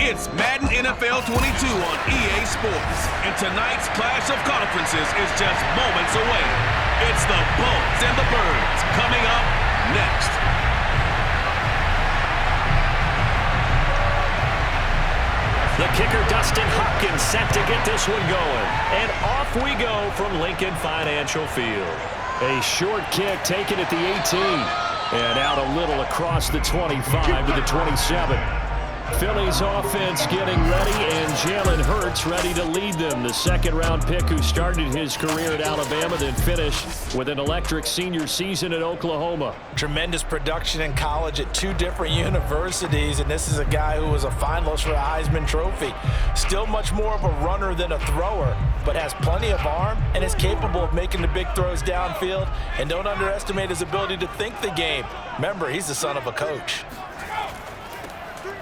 It's Madden NFL 22 on EA Sports. And tonight's clash of conferences is just moments away. It's the Bulls and the Birds coming up next. The kicker, Dustin Hopkins, set to get this one going. And off we go from Lincoln Financial Field. A short kick taken at the 18. And out a little across the 25 to the 27. Philly's offense getting ready, and Jalen Hurts ready to lead them. The second-round pick who started his career at Alabama, then finished with an electric senior season at Oklahoma. Tremendous production in college at two different universities, and this is a guy who was a finalist for a Heisman Trophy. Still much more of a runner than a thrower, but has plenty of arm and is capable of making the big throws downfield. And don't underestimate his ability to think the game. Remember, he's the son of a coach.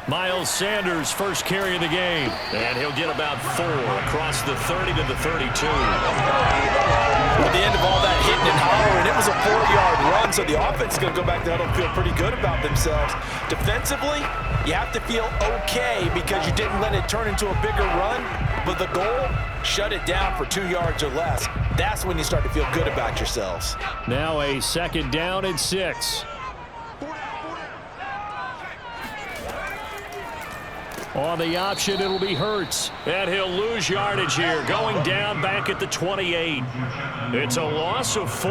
Miles Sanders, first carry of the game. And he'll get about 4 across the 30 to the 32. At the end of all that hitting and hollering, it was a 4-yard run, so the offense is going to go back to huddle and feel pretty good about themselves. Defensively, you have to feel okay because you didn't let it turn into a bigger run. But the goal, shut it down for 2 yards or less. That's when you start to feel good about yourselves. Now a second down and 6. On the option, it'll be Hurts. And he'll lose yardage here, going down back at the 28. It's a loss of 4.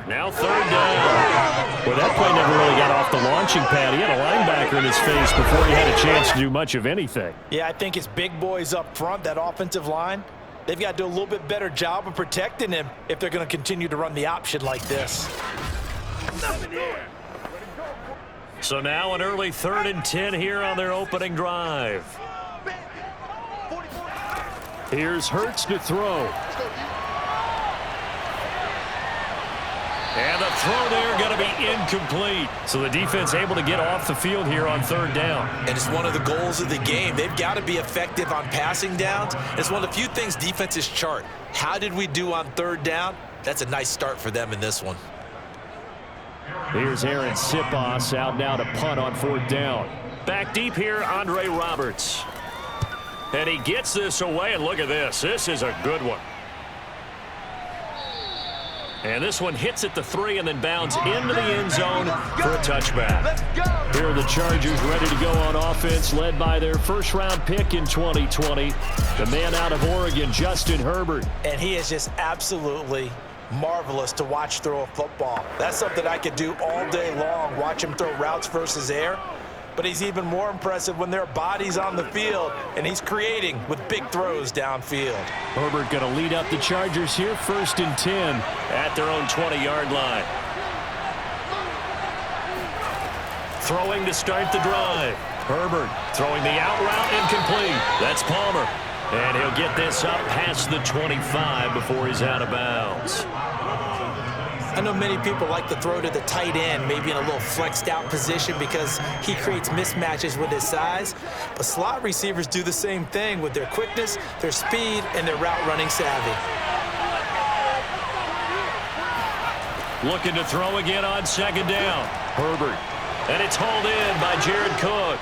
Now third down. Well, that play never really got off the launching pad. He had a linebacker in his face before he had a chance to do much of anything. Yeah, I think it's big boys up front, that offensive line. They've got to do a little bit better job of protecting him if they're going to continue to run the option like this. So now an early 3rd and 10 here on their opening drive. Here's Hurts to throw. And the throw there going to be incomplete. So the defense able to get off the field here on 3rd down. And it's one of the goals of the game. They've got to be effective on passing downs. It's one of the few things defenses chart. How did we do on 3rd down? That's a nice start for them in this one. Here's Aaron Sipos out now to punt on 4th down. Back deep here, Andre Roberts. And he gets this away, and look at this. This is a good one. And this one hits at the 3 and then bounds into the end zone for a touchback. Here are the Chargers ready to go on offense, led by their first-round pick in 2020, the man out of Oregon, Justin Herbert. And he is just absolutely marvelous to watch throw a football. That's something I could do all day long, watch him throw routes versus air. But he's even more impressive when there are bodies on the field, and he's creating with big throws downfield. Herbert going to lead up the Chargers here, 1st and 10 at their own 20-yard line. Throwing to start the drive. Herbert throwing the out route, incomplete. That's Palmer. And he'll get this up past the 25 before he's out of bounds. I know many people like to throw to the tight end, maybe in a little flexed out position because he creates mismatches with his size. But slot receivers do the same thing with their quickness, their speed, and their route running savvy. Looking to throw again on 2nd down. Herbert. And it's hauled in by Jared Cook.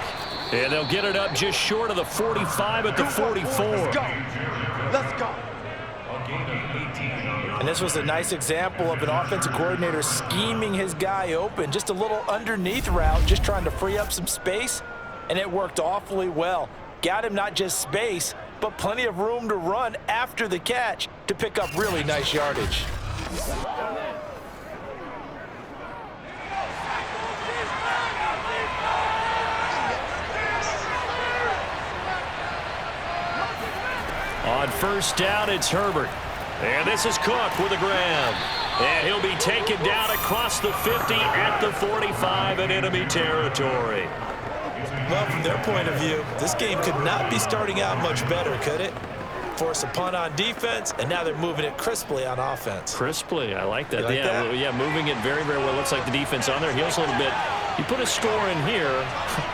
And they'll get it up just short of the 45 at the 44. Let's go. And this was a nice example of an offensive coordinator scheming his guy open. Just a little underneath route, just trying to free up some space. And it worked awfully well. Got him not just space, but plenty of room to run after the catch to pick up really nice yardage. On 1st down, it's Herbert. And this is Cook with a grab. And he'll be taken down across the 50 at the 45 in enemy territory. Well, from their point of view, this game could not be starting out much better, could it? Force a punt on defense, and now they're moving it crisply on offense. Crisply, I like that. Like that? Yeah, moving it very, very well. Looks like the defense on their heels a little bit. You put a score in here,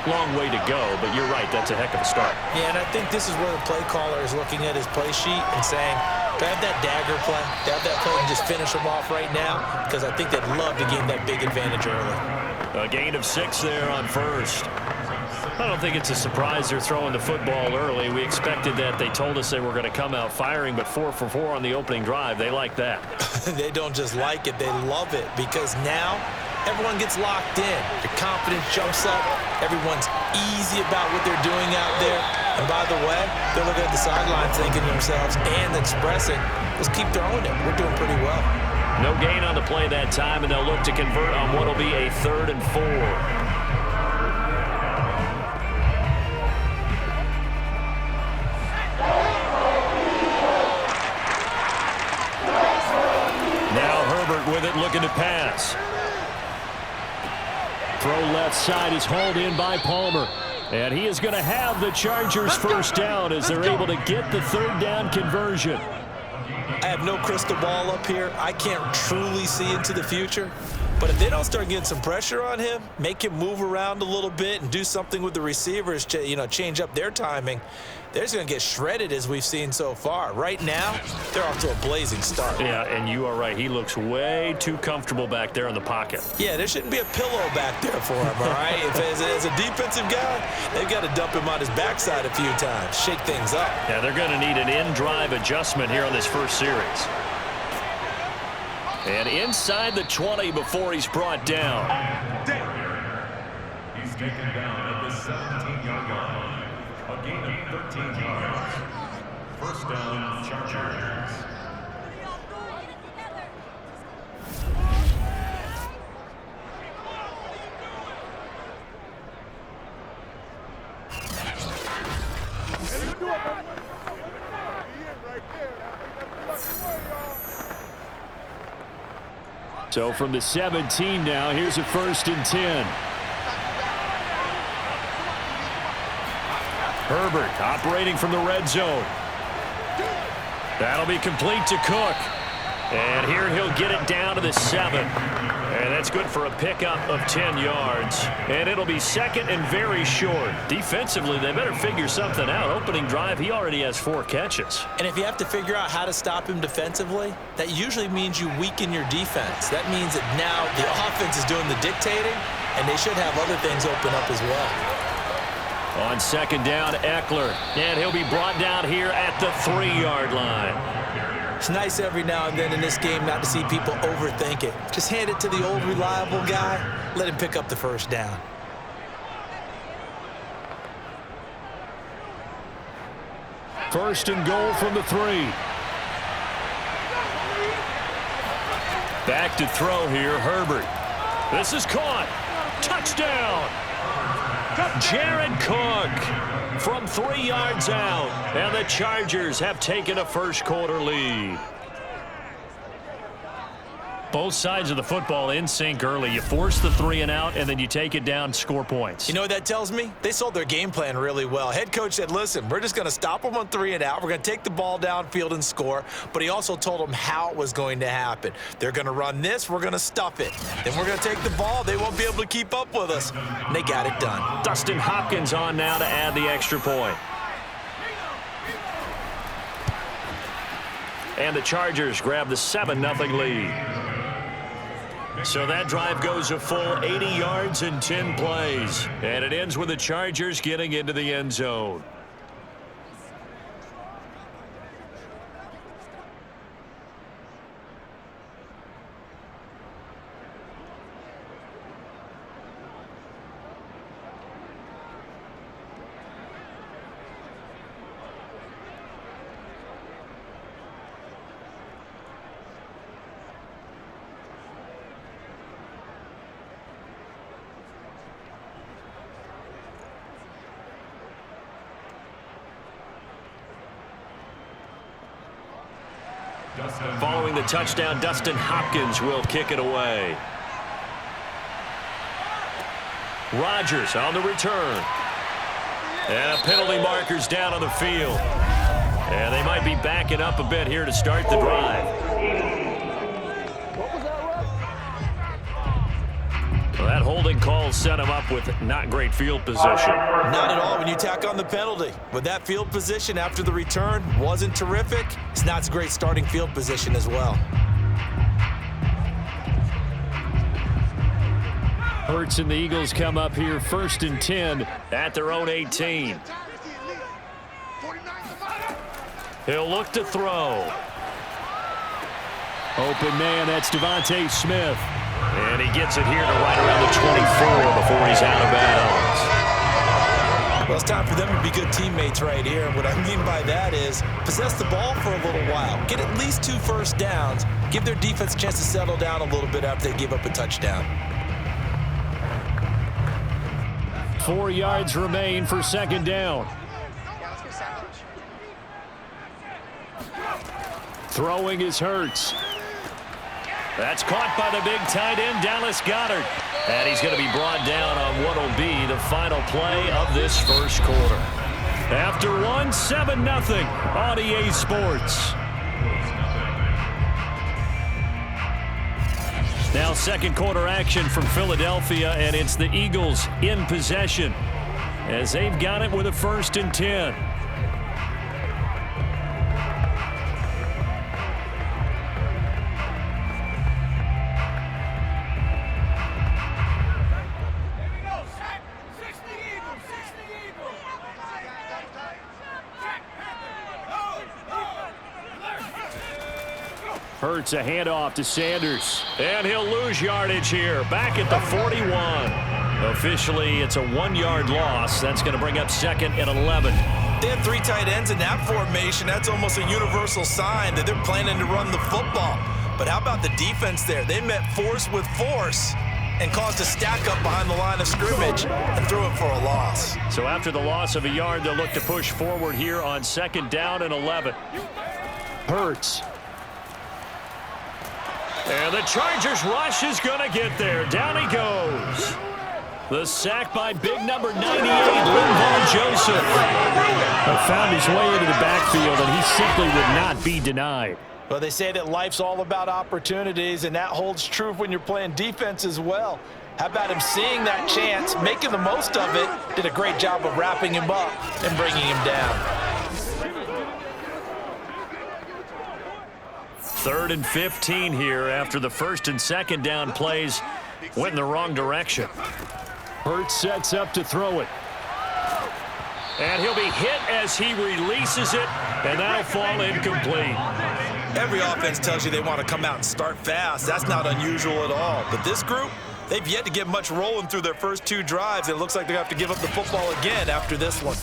long way to go, but you're right, that's a heck of a start. Yeah, and I think this is where the play caller is looking at his play sheet and saying, do I have that dagger play? Do I have that play and just finish them off right now? Because I think they'd love to gain that big advantage early. A gain of 6 there on 1st. I don't think it's a surprise they're throwing the football early. We expected that. They told us they were going to come out firing, but 4 for 4 on the opening drive. They like that. They don't just like it, they love it, because now everyone gets locked in. Their confidence jumps up. Everyone's easy about what they're doing out there. And by the way, they're looking at the sideline thinking to themselves and expressing, let's keep throwing it. We're doing pretty well. No gain on the play that time, and they'll look to convert on what will be a 3rd and 4. Now Herbert with it, looking to pass. Throw left side is hauled in by Palmer. And he is going to have the Chargers first down as they're able to get the 3rd down conversion. I have no crystal ball up here. I can't truly see into the future. But if they don't start getting some pressure on him, make him move around a little bit and do something with the receivers, change up their timing, they're just going to get shredded as we've seen so far. Right now, they're off to a blazing start. Yeah, and you are right. He looks way too comfortable back there in the pocket. Yeah, there shouldn't be a pillow back there for him, all right? As a defensive guy, they've got to dump him on his backside a few times, shake things up. Yeah, they're going to need an in-drive adjustment here on this first series. And inside the 20 before he's brought down. He's taken down at the 17-yard line. A gain of 13 yards. First down, Chargers. So from the 17 now, here's a 1st and 10. Herbert operating from the red zone. That'll be complete to Cook. And here he'll get it down to the 7. And that's good for a pickup of 10 yards. And it'll be 2nd and very short. Defensively, they better figure something out. Opening drive, he already has 4 catches. And if you have to figure out how to stop him defensively, that usually means you weaken your defense. That means that now the offense is doing the dictating, and they should have other things open up as well. On 2nd down, Eckler. And he'll be brought down here at the 3-yard line. It's nice every now and then in this game not to see people overthink it. Just hand it to the old reliable guy. Let him pick up the first down. First and goal from the 3. Back to throw here, Herbert. This is caught. Touchdown. Jared Cook from 3 yards out. And the Chargers have taken a first-quarter lead. Both sides of the football in sync early. You force the 3 and out, and then you take it down, score points. You know what that tells me? They sold their game plan really well. Head coach said, listen, we're just going to stop them on 3 and out. We're going to take the ball downfield and score. But he also told them how it was going to happen. They're going to run this. We're going to stuff it. Then we're going to take the ball. They won't be able to keep up with us. And they got it done. Dustin Hopkins on now to add the extra point. And the Chargers grab the 7-0 lead. So that drive goes a full 80 yards in 10 plays. And it ends with the Chargers getting into the end zone. Following the touchdown, Dustin Hopkins will kick it away. Rodgers on the return. And a penalty marker's down on the field. And they might be backing up a bit here to start the drive. Well, that holding call set him up with not great field position. Not at all when you tack on the penalty. With that field position after the return wasn't terrific, it's not a great starting field position as well. Hurts and the Eagles come up here 1st and 10 at their own 18. He'll look to throw. Open man, that's Devontae Smith. And he gets it here to right around the 24 before he's out of bounds. Well, it's time for them to be good teammates right here. What I mean by that is possess the ball for a little while. Get at least 2 first downs. Give their defense a chance to settle down a little bit after they give up a touchdown. 4 yards remain for 2nd down. Throwing is Hurts. That's caught by the big tight end, Dallas Goedert. And he's going to be brought down on what will be the final play of this first quarter. After one, 7-0 on EA Sports. Now 2nd quarter action from Philadelphia, and it's the Eagles in possession as they've got it with a 1st and 10. Hurts a handoff to Sanders. And he'll lose yardage here. Back at the 41. Officially, it's a 1-yard loss. That's going to bring up 2nd and 11. They have 3 tight ends in that formation. That's almost a universal sign that they're planning to run the football. But how about the defense there? They met force with force and caused a stack up behind the line of scrimmage and threw it for a loss. So after the loss of a yard, they'll look to push forward here on 2nd down and 11. Hurts. And the Chargers rush is going to get there. Down he goes. The sack by big number 98, Linval Joseph. Found his way into the backfield, and he simply would not be denied. Well, they say that life's all about opportunities, and that holds true when you're playing defense as well. How about him seeing that chance, making the most of it, did a great job of wrapping him up and bringing him down. 3rd and 15 here after the 1st and 2nd down plays went in the wrong direction. Hurts sets up to throw it. And he'll be hit as he releases it, and that'll fall incomplete. Every offense tells you they want to come out and start fast. That's not unusual at all. But this group, they've yet to get much rolling through their first 2 drives. It looks like they have to give up the football again after this one.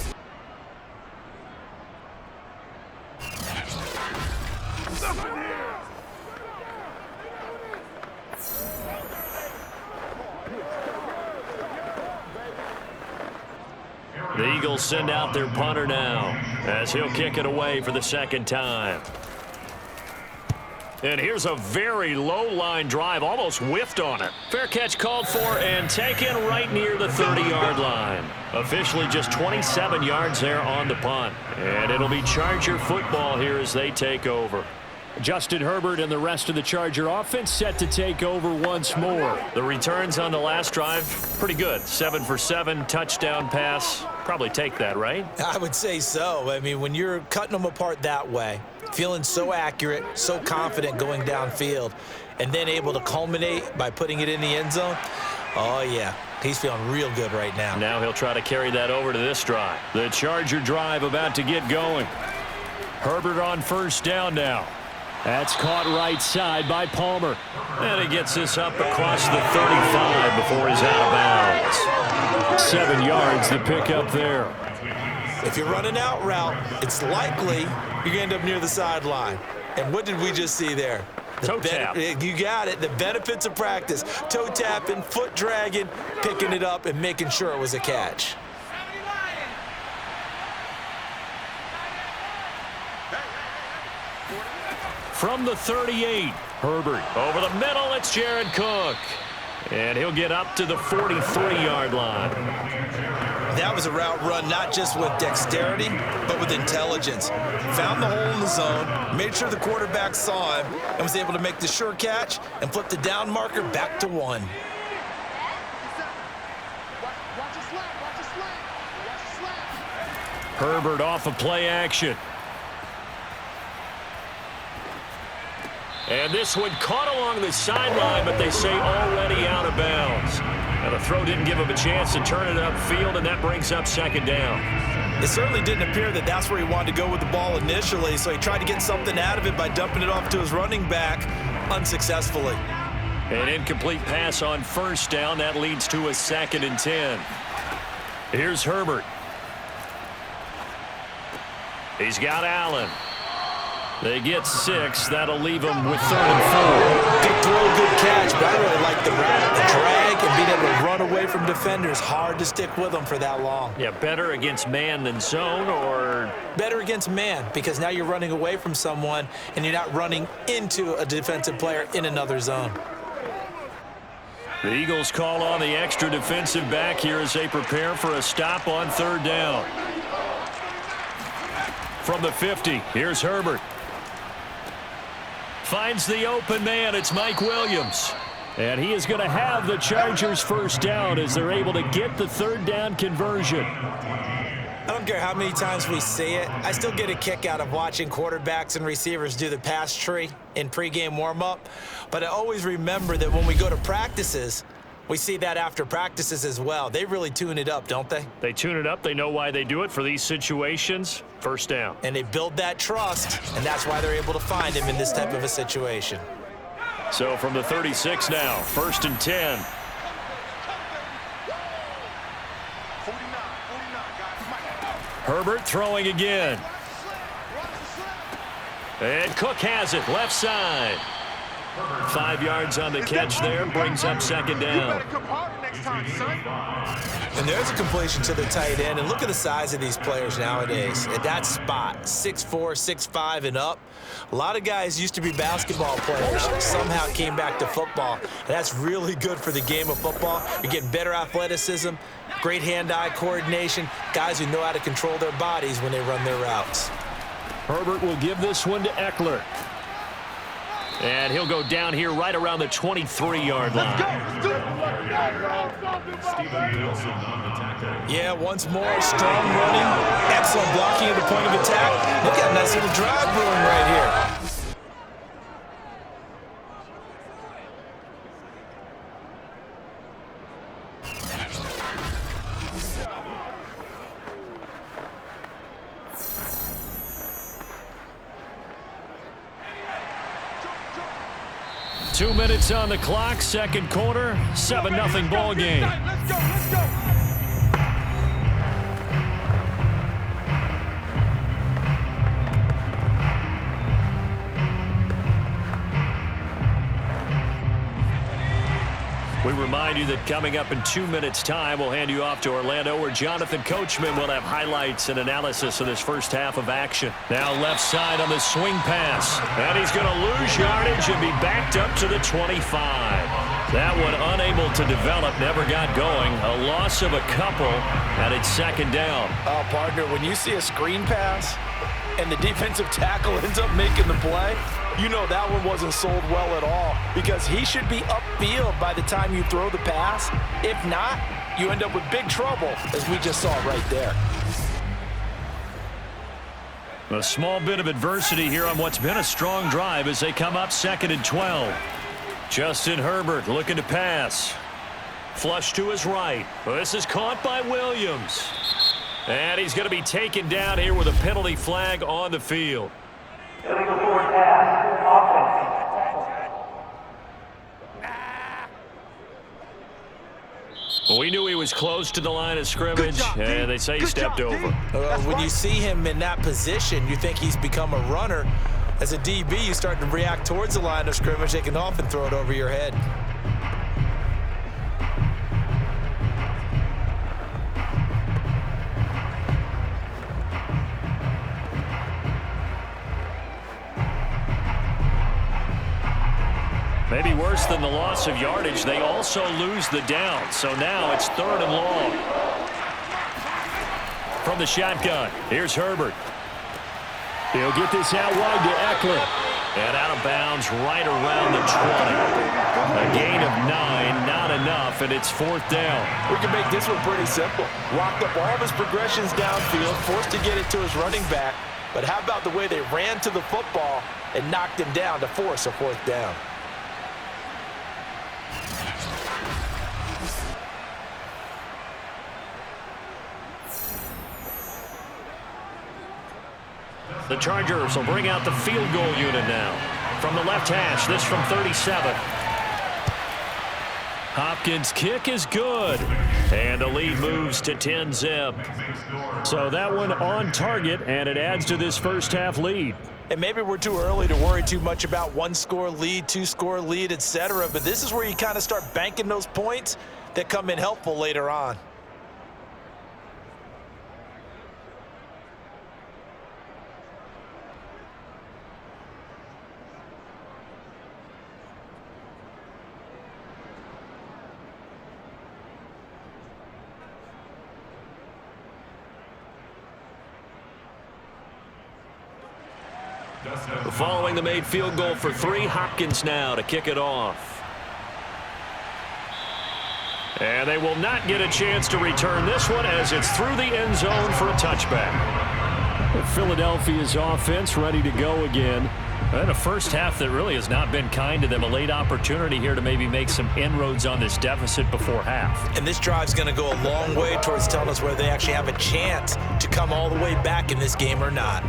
The Eagles send out their punter now as he'll kick it away for the 2nd time. And here's a very low line drive, almost whiffed on it. Fair catch called for and taken right near the 30-yard line. Officially just 27 yards there on the punt. And it'll be Charger football here as they take over. Justin Herbert and the rest of the Charger offense set to take over once more. The returns on the last drive, pretty good. 7 for 7, touchdown pass. Probably take that, right? I would say so. I mean, when you're cutting them apart that way, feeling so accurate, so confident going downfield, and then able to culminate by putting it in the end zone, oh, yeah, he's feeling real good right now. Now he'll try to carry that over to this drive. The Charger drive about to get going. Herbert on 1st down now. That's caught right side by Palmer. And he gets this up across the 35 before he's out of bounds. 7 yards the pick up there. If you're running out route, it's likely you're going to end up near the sideline. And what did we just see there? Toe tap. You got it. The benefits of practice. Toe tapping, foot dragging, picking it up, and making sure it was a catch. From the 38, Herbert. Over the middle, it's Jared Cook. And he'll get up to the 43-yard line. That was a route run not just with dexterity, but with intelligence. Found the hole in the zone, made sure the quarterback saw him, and was able to make the sure catch and flip the down marker back to 1. Herbert off of play action. And this one caught along the sideline, but they say already out of bounds. And the throw didn't give him a chance to turn it upfield, and that brings up second down. It certainly didn't appear that that's where he wanted to go with the ball initially, so he tried to get something out of it by dumping it off to his running back unsuccessfully. An incomplete pass on first down. That leads to a 2nd and 10. Here's Herbert. He's got Allen. They get 6. That'll leave them with 3rd and 4. Good throw, good catch, but I really like the drag and being able to run away from defenders. Hard to stick with them for that long. Yeah, better against man than zone, or? Better against man, because now you're running away from someone and you're not running into a defensive player in another zone. The Eagles call on the extra defensive back here as they prepare for a stop on 3rd down. From the 50, here's Herbert. Finds the open man. It's Mike Williams. And he is going to have the Chargers first down as they're able to get the 3rd down conversion. I don't care how many times we see it. I still get a kick out of watching quarterbacks and receivers do the pass tree in pregame warm-up. But I always remember that when we go to practices, we see that after practices as well. They really tune it up, don't they? They tune it up. They know why they do it for these situations. First down. And they build that trust, and that's why they're able to find him in this type of a situation. So from the 36 now, 1st and 10. Herbert throwing again. And Cook has it, left side. 5 yards on the catch there, brings up 2nd down. And there's a completion to the tight end. And look at the size of these players nowadays. At that spot, 6'4", 6'5", and up. A lot of guys used to be basketball players, somehow came back to football. And that's really good for the game of football. You're getting better athleticism, great hand-eye coordination, guys who know how to control their bodies when they run their routes. Herbert will give this one to Eckler. And he'll go down here right around the 23-yard line. Yeah, once more, strong running, excellent blocking at the point of attack. Look at a nice little drive brewing right here. 2 minutes on the clock, 2nd quarter, 7-0 ball game. Let's go. We remind you that coming up in 2 minutes' time, we'll hand you off to Orlando, where Jonathan Coachman will have highlights and analysis of this first half of action. Now left side on the swing pass. And he's going to lose yardage and be backed up to the 25. That one unable to develop, never got going. A loss of a couple, and it's 2nd down. Oh, partner, when you see a screen pass and the defensive tackle ends up making the play, you know that one wasn't sold well at all, because he should be upfield by the time you throw the pass. If not, you end up with big trouble, as we just saw right there. A small bit of adversity here on what's been a strong drive as they come up 2nd and 12. Justin Herbert looking to pass. Flush to his right. This is caught by Williams. And he's going to be taken down here with a penalty flag on the field. Illegal forward pass, offense. Well, we knew he was close to the line of scrimmage, and they say he stepped over. When you see him in that position, you think he's become a runner. As a DB, you start to react towards the line of scrimmage. They can often throw it over your head. Maybe worse than the loss of yardage, they also lose the down. So now it's 3rd and long. From the shotgun, here's Herbert. He'll get this out wide to Eckler. And out of bounds right around the 20. A gain of 9, not enough, and it's 4th down. We can make this one pretty simple. Locked up all of his progressions downfield, forced to get it to his running back. But how about the way they ran to the football and knocked him down to force a 4th down? The Chargers will bring out the field goal unit now. From the left hash, this from 37. Hopkins' kick is good. And the lead moves to 10-zip. So that one on target, and it adds to this first half lead. And maybe we're too early to worry too much about one-score lead, two-score lead, etc. But this is where you kind of start banking those points that come in helpful later on. Following the made field goal for 3, Hopkins now to kick it off. And they will not get a chance to return this one as it's through the end zone for a touchback. Philadelphia's offense ready to go again. And a first half that really has not been kind to them. A late opportunity here to maybe make some inroads on this deficit before half. And this drive's going to go a long way towards telling us whether they actually have a chance to come all the way back in this game or not.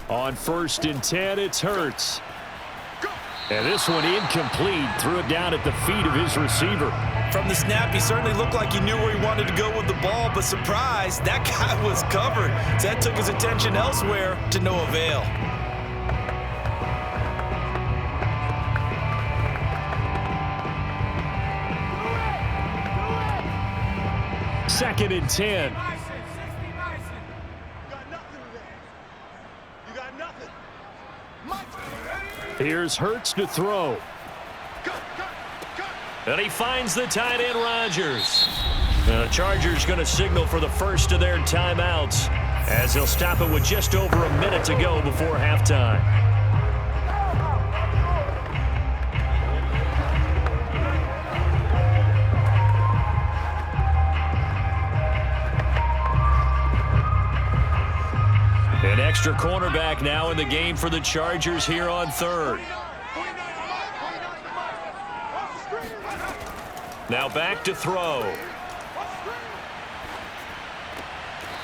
On 1st and 10, it's Hurts. And this one incomplete. Threw it down at the feet of his receiver. From the snap, he certainly looked like he knew where he wanted to go with the ball, but surprise, that guy was covered. So that took his attention elsewhere to no avail. Second and 10. Here's Hurts to throw. And he finds the tight end, Rodgers. The Chargers going to signal for the first of their timeouts as they'll stop it with just over a minute to go before halftime. An extra cornerback now in the game for the Chargers here on 3rd. Now back to throw.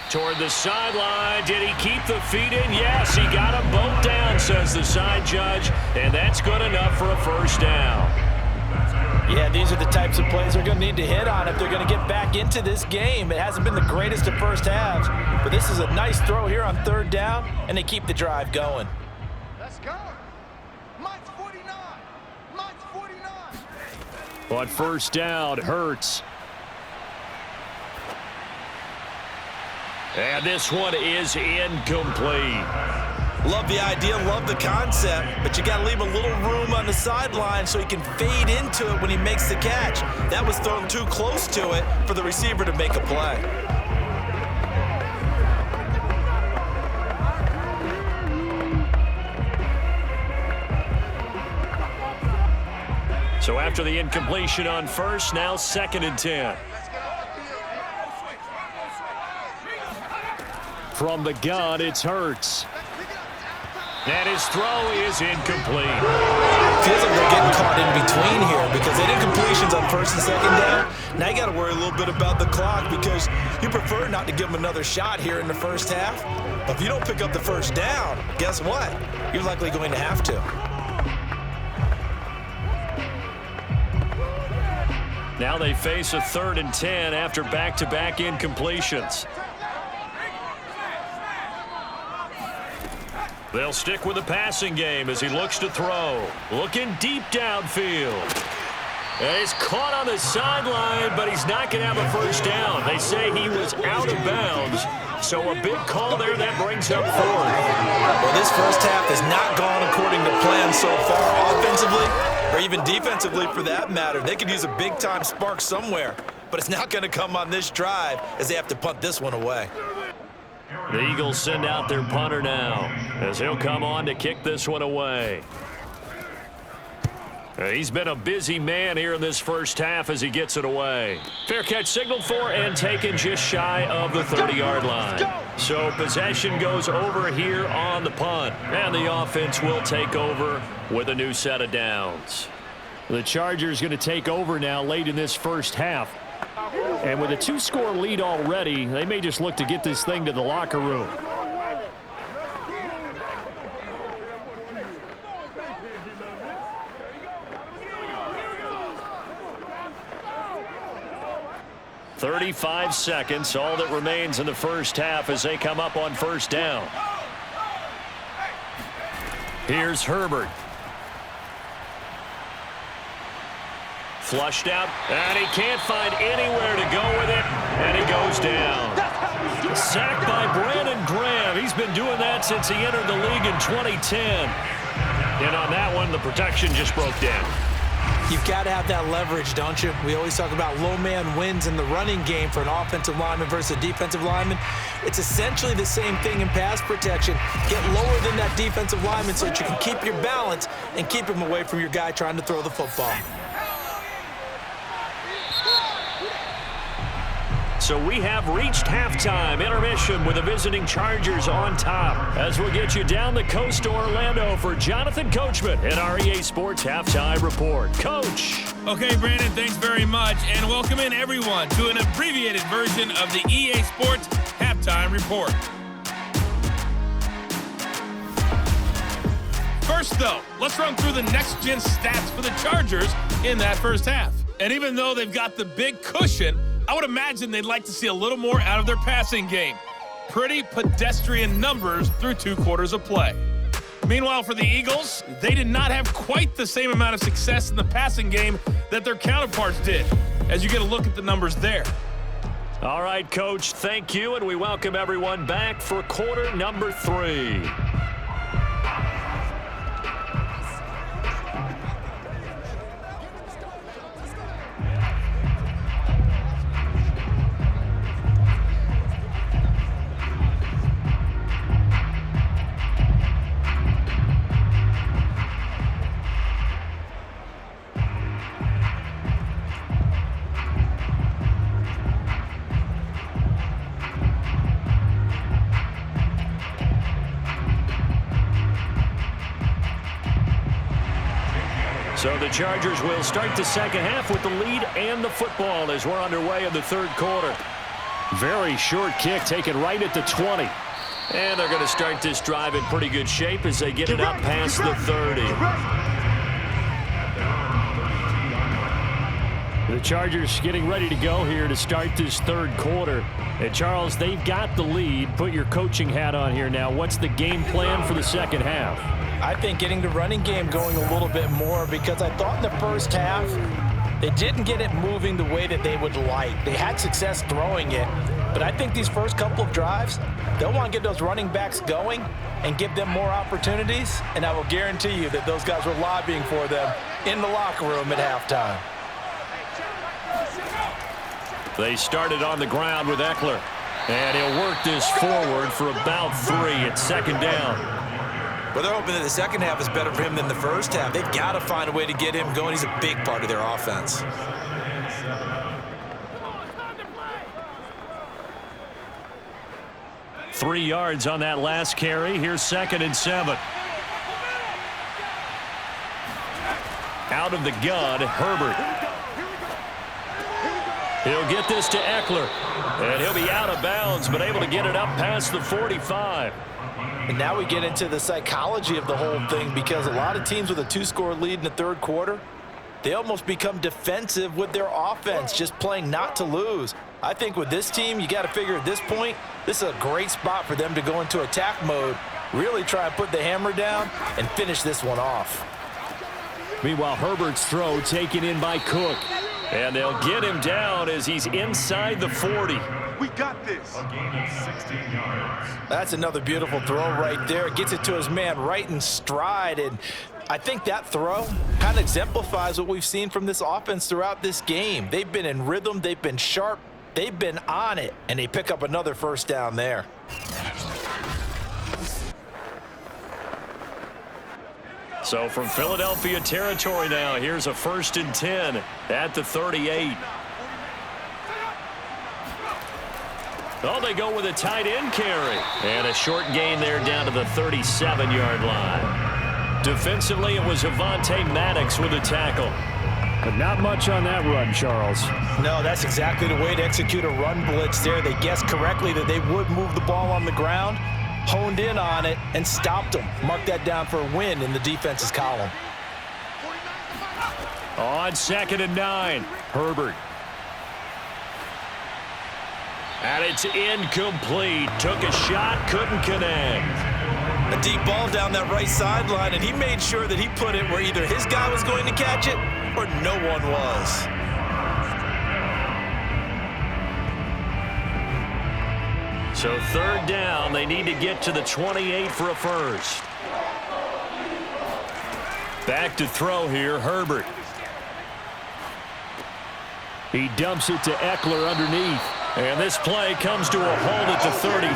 Toward the sideline. Did he keep the feet in? Yes, he got them both down, says the side judge. And that's good enough for a first down. Yeah, these are the types of plays they're going to need to hit on if they're going to get back into this game. It hasn't been the greatest of first halves, but this is a nice throw here on 3rd down, and they keep the drive going. Let's go. Mine's 49. Mine's 49. On 1st down, Hurts. And this one is incomplete. Love the idea, love the concept, but you got to leave a little room on the sideline so he can fade into it when he makes the catch. That was thrown too close to it for the receiver to make a play. So after the incompletion on 1st, now 2nd and 10. From the gun, it's Hurts. And his throw is incomplete. Feels like they're getting caught in between here because they did incompletions on 1st and 2nd down. Now you got to worry a little bit about the clock because you prefer not to give them another shot here in the first half. But if you don't pick up the first down, guess what? You're likely going to have to. Now they face a 3rd and 10 after back-to-back incompletions. They'll stick with the passing game as he looks to throw. Looking deep downfield. And he's caught on the sideline, but he's not going to have a first down. They say he was out of bounds. So a big call there that brings up 4th. Well, this first half has not gone according to plan so far offensively or even defensively for that matter. They could use a big-time spark somewhere, but it's not going to come on this drive as they have to punt this one away. The Eagles send out their punter now as he'll come on to kick this one away. He's been a busy man here in this first half as he gets it away. Fair catch signaled for and taken just shy of the 30-yard line. So possession goes over here on the punt, and the offense will take over with a new set of downs. The Chargers going to take over now late in this first half. And with a 2-score lead already, they may just look to get this thing to the locker room. "35 seconds, all that remains in the first half as they come up on first down. Here's Herbert. Flushed out, and he can't find anywhere to go with it, and he goes down. Sacked by Brandon Graham. He's been doing that since he entered the league in 2010. And on that one, the protection just broke down. You've got to have that leverage, don't you? We always talk about low man wins in the running game for an offensive lineman versus a defensive lineman. It's essentially the same thing in pass protection. Get lower than that defensive lineman so that you can keep your balance and keep him away from your guy trying to throw the football. So we have reached halftime intermission with the visiting Chargers on top. As we'll get you down the coast to Orlando for Jonathan Coachman at our EA Sports Halftime Report. Coach. Okay, Brandon, thanks very much. And welcome in, everyone, to an abbreviated version of the EA Sports Halftime Report. First, though, let's run through the next-gen stats for the Chargers in that first half. And even though they've got the big cushion, I would imagine they'd like to see a little more out of their passing game. Pretty pedestrian numbers through 2 quarters of play. Meanwhile, for the Eagles, they did not have quite the same amount of success in the passing game that their counterparts did, as you get a look at the numbers there. All right, Coach, thank you, and we welcome everyone back for quarter number 3. So the Chargers will start the second half with the lead and the football as we're underway in the third quarter. Very short kick taken right at the 20. And they're going to start this drive in pretty good shape as they get it up past the 30. The Chargers getting ready to go here to start this third quarter. And Charles, they've got the lead. Put your coaching hat on here now. What's the game plan for the second half? I think getting the running game going a little bit more, because I thought in the first half they didn't get it moving the way that they would like. They had success throwing it, but I think these first couple of drives, they'll want to get those running backs going and give them more opportunities, and I will guarantee you that those guys were lobbying for them in the locker room at halftime. They started on the ground with Eckler, and he'll work this forward for about 3 at second down. Well, they're hoping that the second half is better for him than the first half. They've got to find a way to get him going. He's a big part of their offense. Three yards on that last carry. Here's 2nd and 7. Out of the gun, Herbert. He'll get this to Eckler, and he'll be out of bounds, but able to get it up past the 45. And now we get into the psychology of the whole thing, because a lot of teams with a 2-score lead in the third quarter, they almost become defensive with their offense, just playing not to lose. I think with this team, you got to figure at this point, this is a great spot for them to go into attack mode, really try and put the hammer down and finish this one off. Meanwhile, Herbert's throw taken in by Cook. And they'll get him down as he's inside the 40. We got this. A gain of 16 yards. That's another beautiful throw right there. Gets it to his man right in stride. And I think that throw kind of exemplifies what we've seen from this offense throughout this game. They've been in rhythm. They've been sharp. They've been on it. And they pick up another first down there. So from Philadelphia territory now, here's a 1st and 10 at the 38. Oh, they go with a tight end carry. And a short gain there down to the 37-yard line. Defensively, it was Avonte Maddox with a tackle. But not much on that run, Charles. No, that's exactly the way to execute a run blitz there. They guessed correctly that they would move the ball on the ground, honed in on it, and stopped them. Mark that down for a win in the defense's column. On 2nd and 9, Herbert. And it's incomplete. Took a shot, couldn't connect. A deep ball down that right sideline, and he made sure that he put it where either his guy was going to catch it or no one was. So 3rd down, they need to get to the 28 for a first. Back to throw here, Herbert. He dumps it to Eckler underneath. And this play comes to a halt at the 33,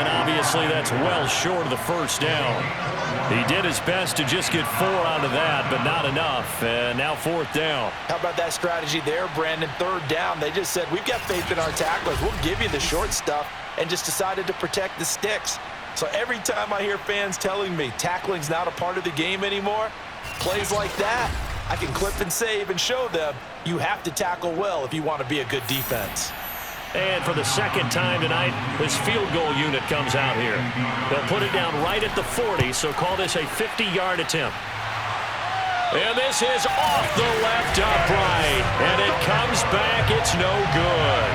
and obviously that's well short of the first down. He did his best to just get 4 out of that, but not enough. And now 4th down. How about that strategy there, Brandon? 3rd down, they just said, we've got faith in our tacklers. We'll give you the short stuff, and just decided to protect the sticks. So every time I hear fans telling me tackling's not a part of the game anymore, plays like that, I can clip and save and show them you have to tackle well if you want to be a good defense. And for the 2nd time tonight, this field goal unit comes out here. They'll put it down right at the 40, so call this a 50-yard attempt. And this is off the left upright, and it comes back. It's no good.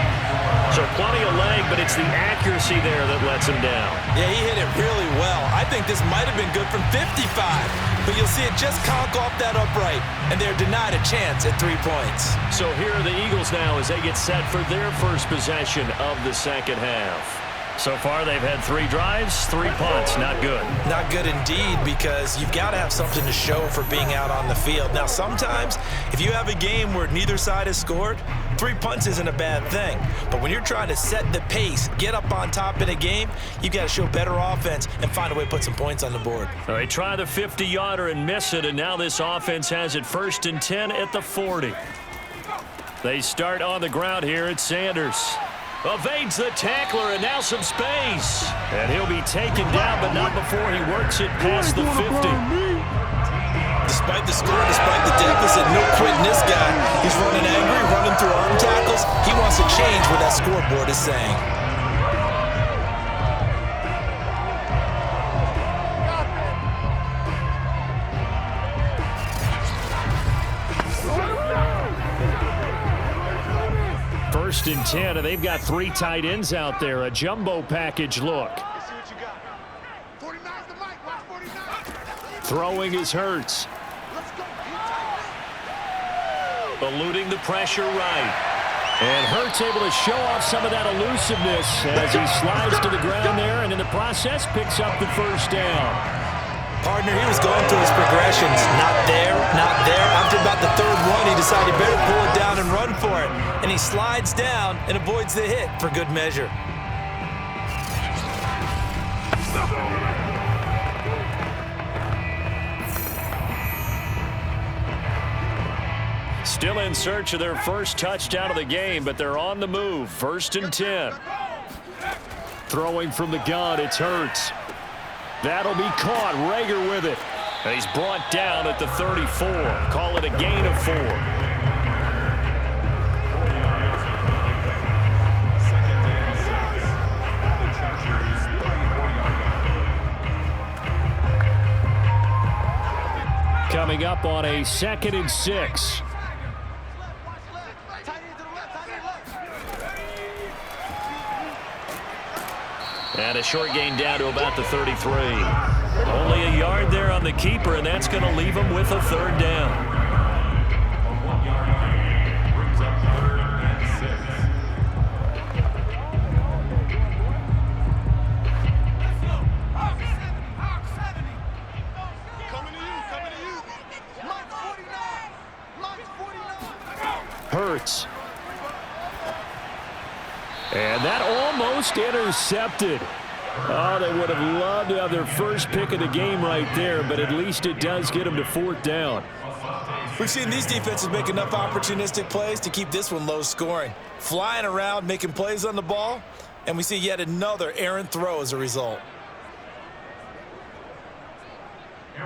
So plenty of leg, but it's the accuracy there that lets him down. Yeah, he hit it really well. I think this might have been good from 55, but you'll see it just conk off that upright, and they're denied a chance at 3 points. So here are the Eagles now as they get set for their first possession of the 2nd half. So far, they've had 3 drives, 3 punts. Not good. Not good indeed, because you've got to have something to show for being out on the field. Now, sometimes, if you have a game where neither side has scored, 3 punts isn't a bad thing. But when you're trying to set the pace, get up on top in a game, you've got to show better offense and find a way to put some points on the board. All right, try the 50-yarder and miss it, and now this offense has it 1st and 10 at the 40. They start on the ground here at Sanders. Evades the tackler, and now some space. And he'll be taken down, but not before he works it past the 50. Despite the score, despite the deficit, no quitting this guy. He's running angry, running through arm tackles. He wants to change what that scoreboard is saying. First and 10, and they've got 3 tight ends out there. A jumbo package look. Throwing is Hurts. Eluding the pressure right. And Hurts able to show off some of that elusiveness as he slides to the ground there, and in the process picks up the 1st down. Partner, he was going through his progressions. Not there, not there. After about the 3rd one, he decided he better pull it down and run for it. And he slides down and avoids the hit for good measure. Still in search of their first touchdown of the game, but they're on the move. 1st and 10. Throwing from the gun, it's Hurts. That'll be caught. Rager with it. And he's brought down at the 34. Call it a gain of 4. Coming up on a 2nd and 6. And a short gain down to about the 33. Only a yard there on the keeper, and that's going to leave him with a 3rd down. A 1-yard gain brings up 3rd and 6. Coming to you. Mike 49. Hurts. And that almost intercepted. Oh, they would have loved to have their first pick of the game right there, but at least it does get them to 4th down. We've seen these defenses make enough opportunistic plays to keep this one low scoring. Flying around, making plays on the ball, and we see yet another errant throw as a result.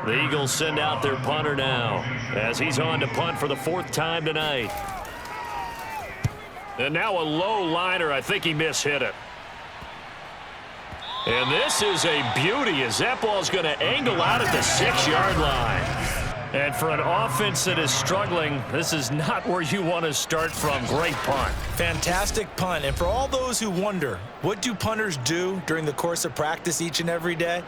The Eagles send out their punter now as he's on to punt for the 4th time tonight. And now a low liner. I think he mishit it. And this is a beauty as that ball's going to angle out at the 6-yard line. And for an offense that is struggling, this is not where you want to start from. Great punt. Fantastic punt. And for all those who wonder, what do punters do during the course of practice each and every day?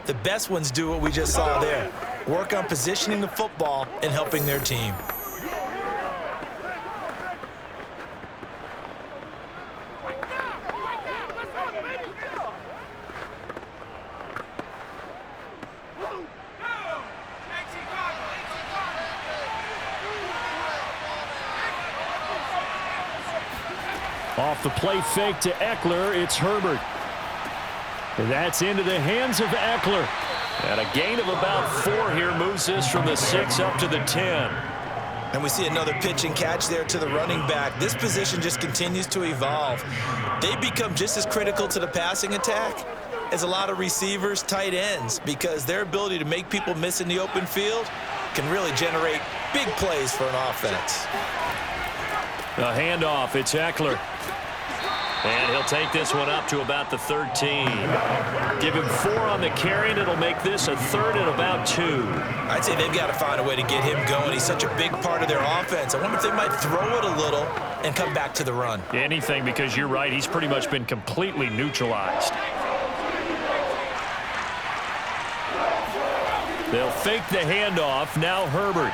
The best ones do what we just saw there. Work on positioning the football and helping their team. Off the play fake to Eckler, it's Herbert. And that's into the hands of Eckler. And a gain of about 4 here moves this from the 6 up to the 10. And we see another pitch and catch there to the running back. This position just continues to evolve. They become just as critical to the passing attack as a lot of receivers, tight ends, because their ability to make people miss in the open field can really generate big plays for an offense. A handoff, it's Eckler. And he'll take this one up to about the 13. Give him 4 on the carry, and it'll make this a 3rd and about 2. I'd say they've got to find a way to get him going. He's such a big part of their offense. I wonder if they might throw it a little and come back to the run. Anything, because you're right, he's pretty much been completely neutralized. They'll fake the handoff. Now Herbert.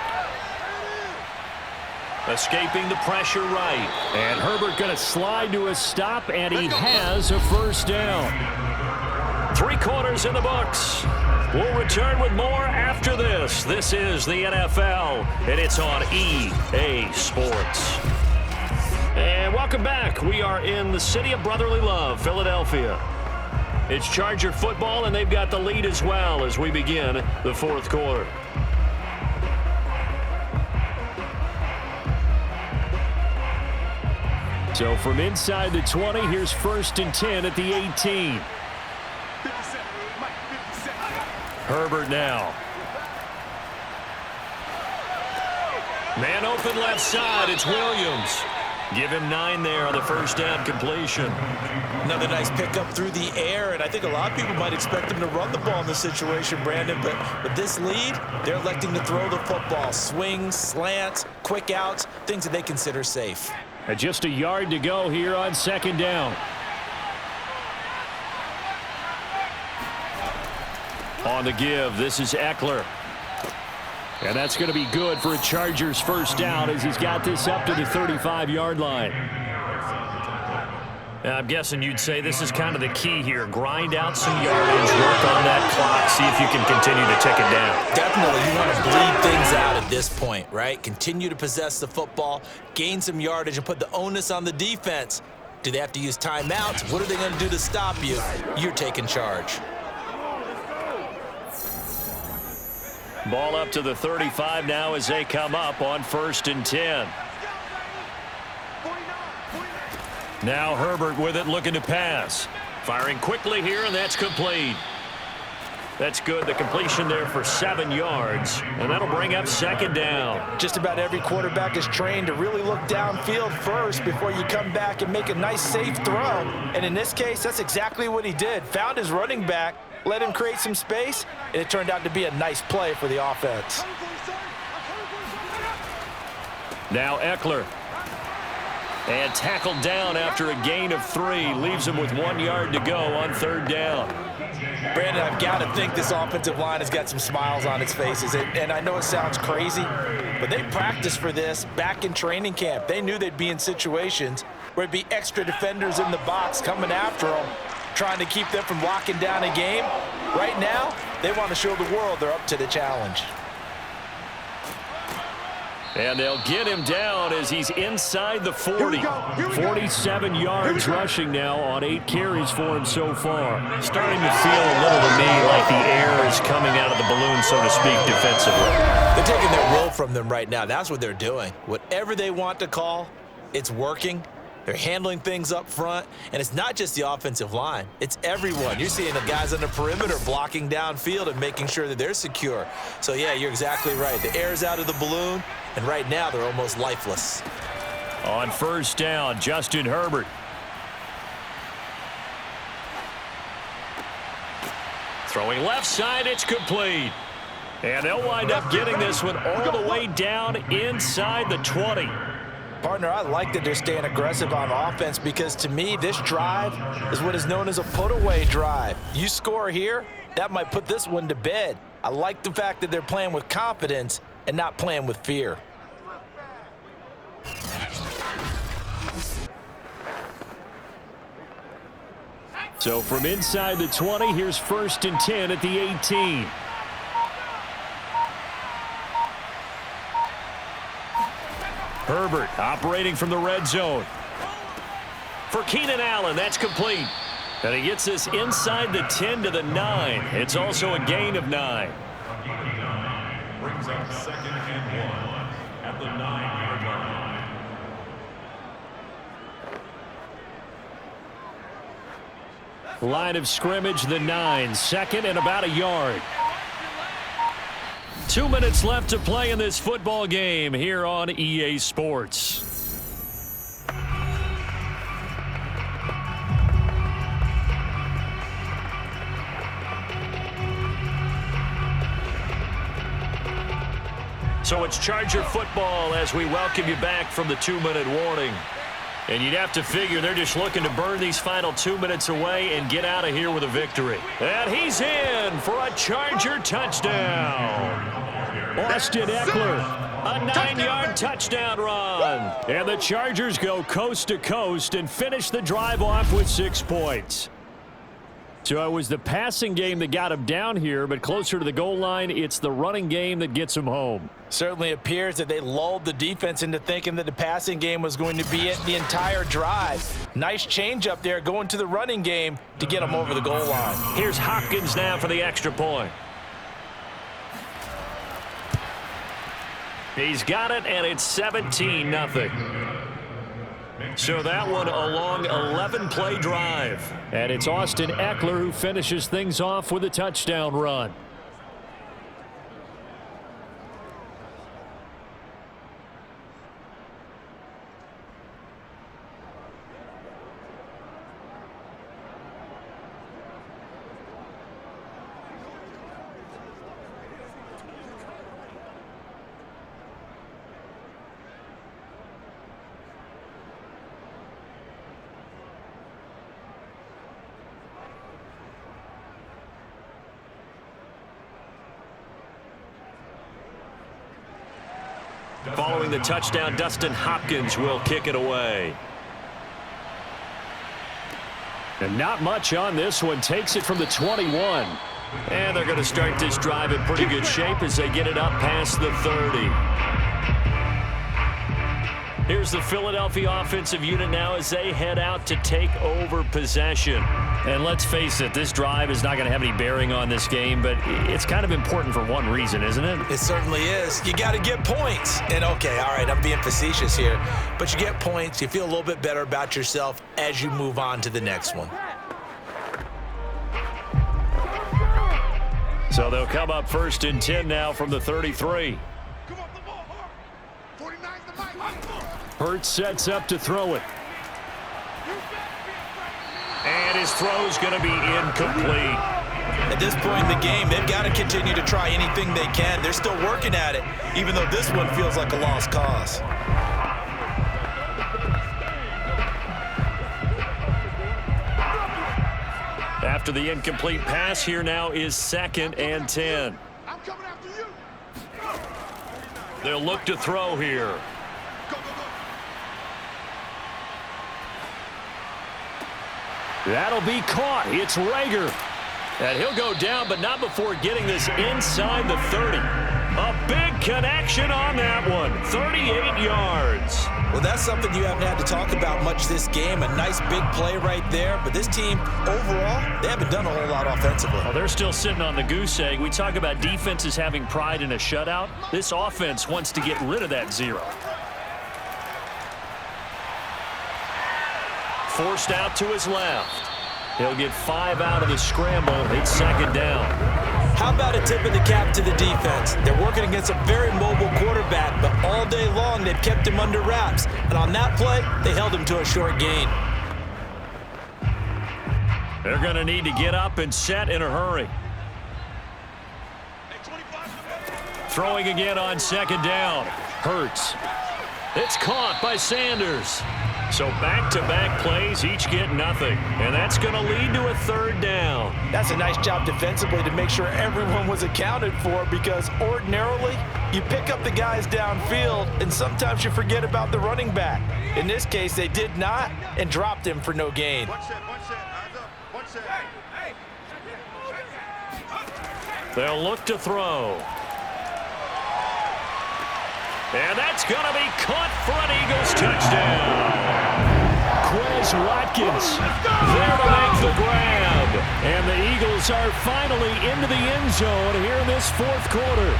Escaping the pressure right. And Herbert going to slide to a stop, and he has a 1st down. 3 quarters in the books. We'll return with more after this. This is the NFL, and it's on EA Sports. And welcome back. We are in the city of brotherly love, Philadelphia. It's Charger football, and they've got the lead as well as we begin the 4th quarter. So from inside the 20, here's 1st and 10 at the 18. Herbert now. Man open left side, it's Williams. Give him 9 there on the 1st down completion. Another nice pickup through the air, and I think a lot of people might expect them to run the ball in this situation, Brandon, but with this lead, they're electing to throw the football. Swings, slants, quick outs, things that they consider safe. Just a yard to go here on 2nd down. On the give, this is Eckler. And that's going to be good for a Chargers 1st down as he's got this up to the 35-yard line. I'm guessing you'd say this is kind of the key here. Grind out some yardage, work on that clock, see if you can continue to tick it down. Definitely, you want to bleed things out at this point, right? Continue to possess the football, gain some yardage, and put the onus on the defense. Do they have to use timeouts? What are they going to do to stop you? You're taking charge. Ball up to the 35 now as they come up on 1st and 10. Now Herbert with it, looking to pass. Firing quickly here, and that's complete. That's good. The completion there for 7 yards, and that'll bring up 2nd down. Just about every quarterback is trained to really look downfield first before you come back and make a nice, safe throw. And in this case, that's exactly what he did. Found his running back, let him create some space, and it turned out to be a nice play for the offense. Now Eckler. And tackled down after a gain of 3. Leaves him with 1 yard to go on 3rd down. Brandon, I've got to think this offensive line has got some smiles on its faces. And I know it sounds crazy, but they practiced for this back in training camp. They knew they'd be in situations where it'd be extra defenders in the box coming after them, trying to keep them from locking down a game. Right now, they want to show the world they're up to the challenge. And they'll get him down as he's inside the 40. 47 yards rushing now on 8 carries for him so far. Starting to feel a little to me like the air is coming out of the balloon, so to speak, defensively. They're taking their will from them right now. That's what they're doing. Whatever they want to call, it's working. They're handling things up front, and it's not just the offensive line. It's everyone. You're seeing the guys on the perimeter blocking downfield and making sure that they're secure. So, yeah, you're exactly right. The air's out of the balloon, and right now they're almost lifeless. On first down, Justin Herbert. Throwing left side, it's complete. And they'll wind up getting this one all the way down inside the 20. Partner, I like that they're staying aggressive on offense because, to me, this drive is what is known as a put-away drive. You score here, that might put this one to bed. I like the fact that they're playing with confidence and not playing with fear. So from inside the 20, here's 1st and 10 at the 18. Herbert operating from the red zone. For Keenan Allen, that's complete. And he gets this inside the 10 to the 9. It's also a gain of 9. Brings up 2nd and 1 at the 9-yard line. Line of scrimmage, the 9. 2nd and about a yard. 2 minutes left to play in this football game here on EA Sports. So it's Charger football as we welcome you back from the 2-minute warning. And you'd have to figure they're just looking to burn these final 2 minutes away and get out of here with a victory. And he's in for a Charger touchdown. Austin Eckler, a 9-yard touchdown run. And the Chargers go coast to coast and finish the drive off with 6 points. So it was the passing game that got him down here, but closer to the goal line, it's the running game that gets him home. Certainly appears that they lulled the defense into thinking that the passing game was going to be it the entire drive. Nice change up there going to the running game to get them over the goal line. Here's Hopkins now for the extra point. He's got it, and it's 17-0. So that one a long 11-play drive. And it's Austin Eckler who finishes things off with a touchdown run. Following the touchdown, Dustin Hopkins will kick it away. And not much on this one. Takes it from the 21. And they're going to start this drive in pretty good shape as they get it up past the 30. Here's the Philadelphia offensive unit now as they head out to take over possession. And let's face it, this drive is not going to have any bearing on this game, but it's kind of important for one reason, isn't it? It certainly is. You got to get points. And, okay, all right, I'm being facetious here. But you get points. You feel a little bit better about yourself as you move on to the next one. So they'll come up 1st and 10 now from the 33. Hurts sets up to throw it. And his throw's going to be incomplete. At this point in the game, they've got to continue to try anything they can. They're still working at it, even though this one feels like a lost cause. After the incomplete pass, here now is 2nd and 10. I'm coming after you. They'll look to throw here. That'll be caught. It's Rager. And he'll go down, but not before getting this inside the 30. A big connection on that one. 38 yards. Well, that's something you haven't had to talk about much this game. A nice big play right there. But this team, overall, they haven't done a whole lot offensively. Well, they're still sitting on the goose egg. We talk about defenses having pride in a shutout. This offense wants to get rid of that 0. Forced out to his left. He'll get 5 out of the scramble. It's second down. How about a tip of the cap to the defense? They're working against a very mobile quarterback, but all day long they've kept him under wraps. And on that play, they held him to a short gain. They're going to need to get up and set in a hurry. Throwing again on second down. Hurts. It's caught by Sanders. So back-to-back plays, each get nothing. And that's going to lead to a third down. That's a nice job defensively to make sure everyone was accounted for, because ordinarily you pick up the guys downfield and sometimes you forget about the running back. In this case, they did not and dropped him for no gain. They'll look to throw. And that's going to be caught for an Eagles touchdown. Quez Watkins there to make the grab. And the Eagles are finally into the end zone here in this fourth quarter.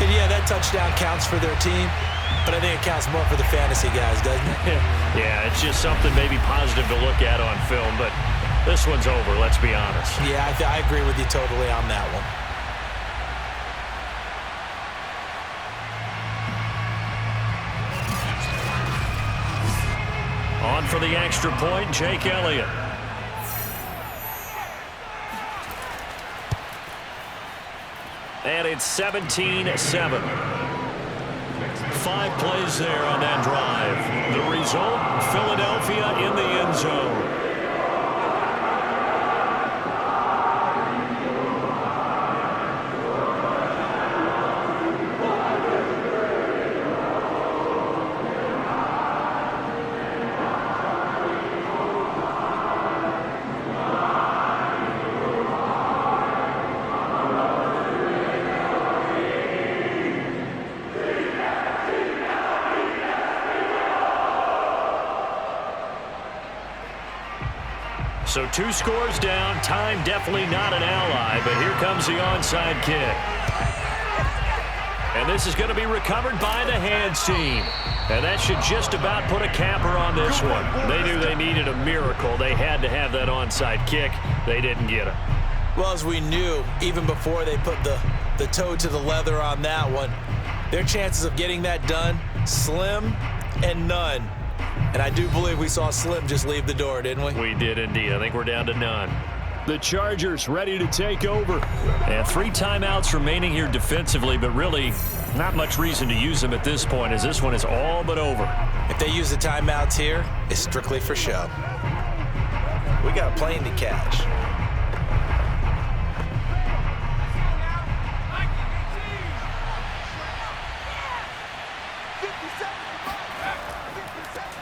And yeah, that touchdown counts for their team, but I think it counts more for the fantasy guys, doesn't it? Yeah, it's just something maybe positive to look at on film, but this one's over, let's be honest. Yeah, I agree with you totally on that one. On for the extra point, Jake Elliott. And it's 17-7. 5 plays there on that drive. The result, Philadelphia in the end zone. So 2 scores down. Time definitely not an ally, but here comes the onside kick. And this is going to be recovered by the hands team. And that should just about put a capper on this one. They knew they needed a miracle. They had to have that onside kick. They didn't get it. Well, as we knew, even before they put the toe to the leather on that one, their chances of getting that done, slim and none. And I do believe we saw Slim just leave the door, didn't we? We did indeed. I think we're down to none. The Chargers ready to take over. And 3 timeouts remaining here defensively, but really not much reason to use them at this point, as this one is all but over. If they use the timeouts here, it's strictly for show. We got a plane to catch.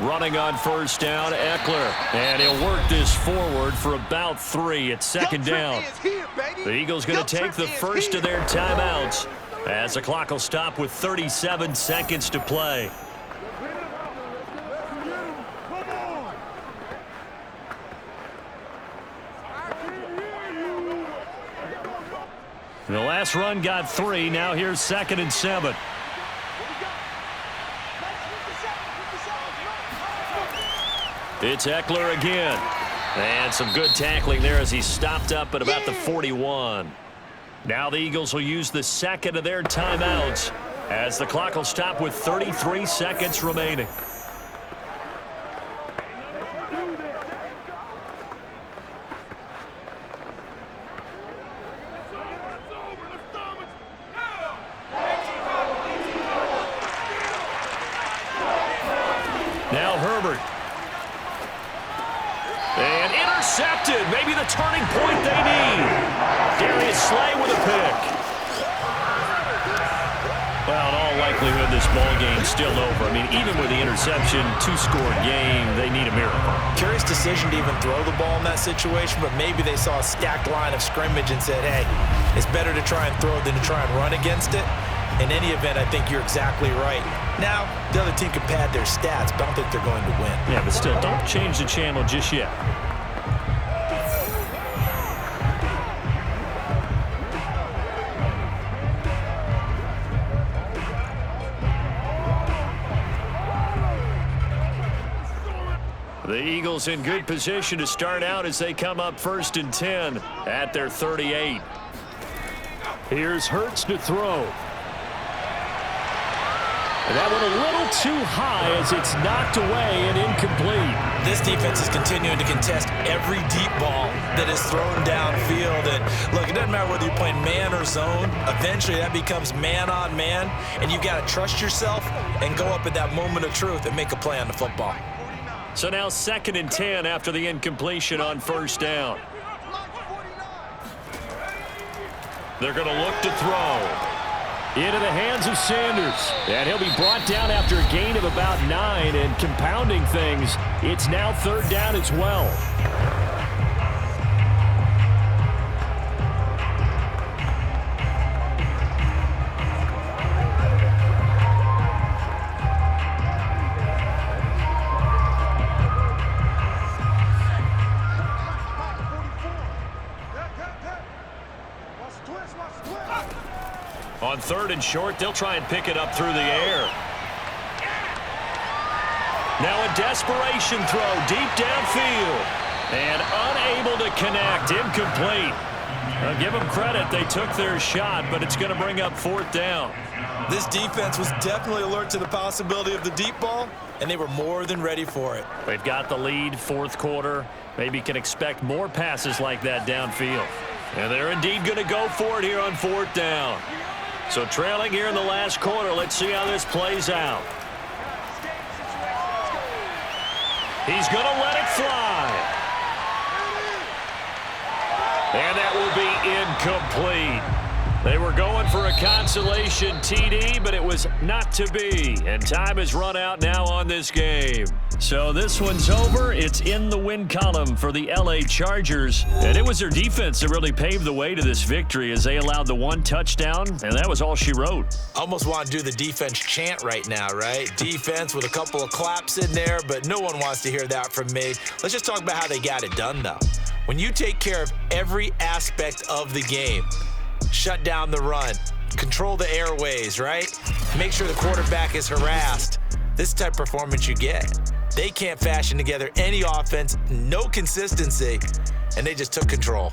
Running on first down, Eckler. And he'll work this forward for about 3. It's second down. The Eagles going to take the first of their timeouts as the clock will stop with 37 seconds to play. The last run got 3. Now here's 2nd and 7. It's Eckler again. And some good tackling there as he stopped up at about the 41. Now the Eagles will use the second of their timeouts as the clock will stop with 33 seconds remaining. Now Herbert. And intercepted. Maybe the turning point they need. Darius Slay with a pick. Well, in all likelihood, this ball game's still over. I mean, even with the interception, 2-score game, they need a miracle. Curious decision to even throw the ball in that situation, but maybe they saw a stacked line of scrimmage and said, hey, it's better to try and throw than to try and run against it. In any event, I think you're exactly right. Now, the other team can pad their stats, but I don't think they're going to win. Yeah, but still, don't change the channel just yet. The Eagles in good position to start out as they come up 1st and 10 at their 38. Here's Hurts to throw. And that one a little too high as it's knocked away and incomplete. This defense is continuing to contest every deep ball that is thrown downfield. And look, it doesn't matter whether you're playing man or zone. Eventually, that becomes man on man. And you've got to trust yourself and go up at that moment of truth and make a play on the football. So now 2nd and 10 after the incompletion on 1st down. They're going to look to throw. Into the hands of Sanders. And he'll be brought down after a gain of about 9. And compounding things, it's now 3rd down as well. On 3rd and short, they'll try and pick it up through the air. Now a desperation throw deep downfield. And unable to connect, incomplete. I'll give them credit, they took their shot, but it's going to bring up 4th down. This defense was definitely alert to the possibility of the deep ball, and they were more than ready for it. They've got the lead, 4th quarter. Maybe can expect more passes like that downfield. And they're indeed going to go for it here on 4th down. So trailing here in the last quarter, let's see how this plays out. He's going to let it fly. And that will be incomplete. They were going for a consolation TD, but it was not to be. And time has run out now on this game. So this one's over. It's in the win column for the LA Chargers. And it was their defense that really paved the way to this victory as they allowed the 1 touchdown, and that was all she wrote. Almost want to do the defense chant right now, right? Defense with a couple of claps in there, but no one wants to hear that from me. Let's just talk about how they got it done, though. When you take care of every aspect of the game, shut down the run, control the airways, right? Make sure the quarterback is harassed. This type of performance you get. They can't fashion together any offense, no consistency, and they just took control.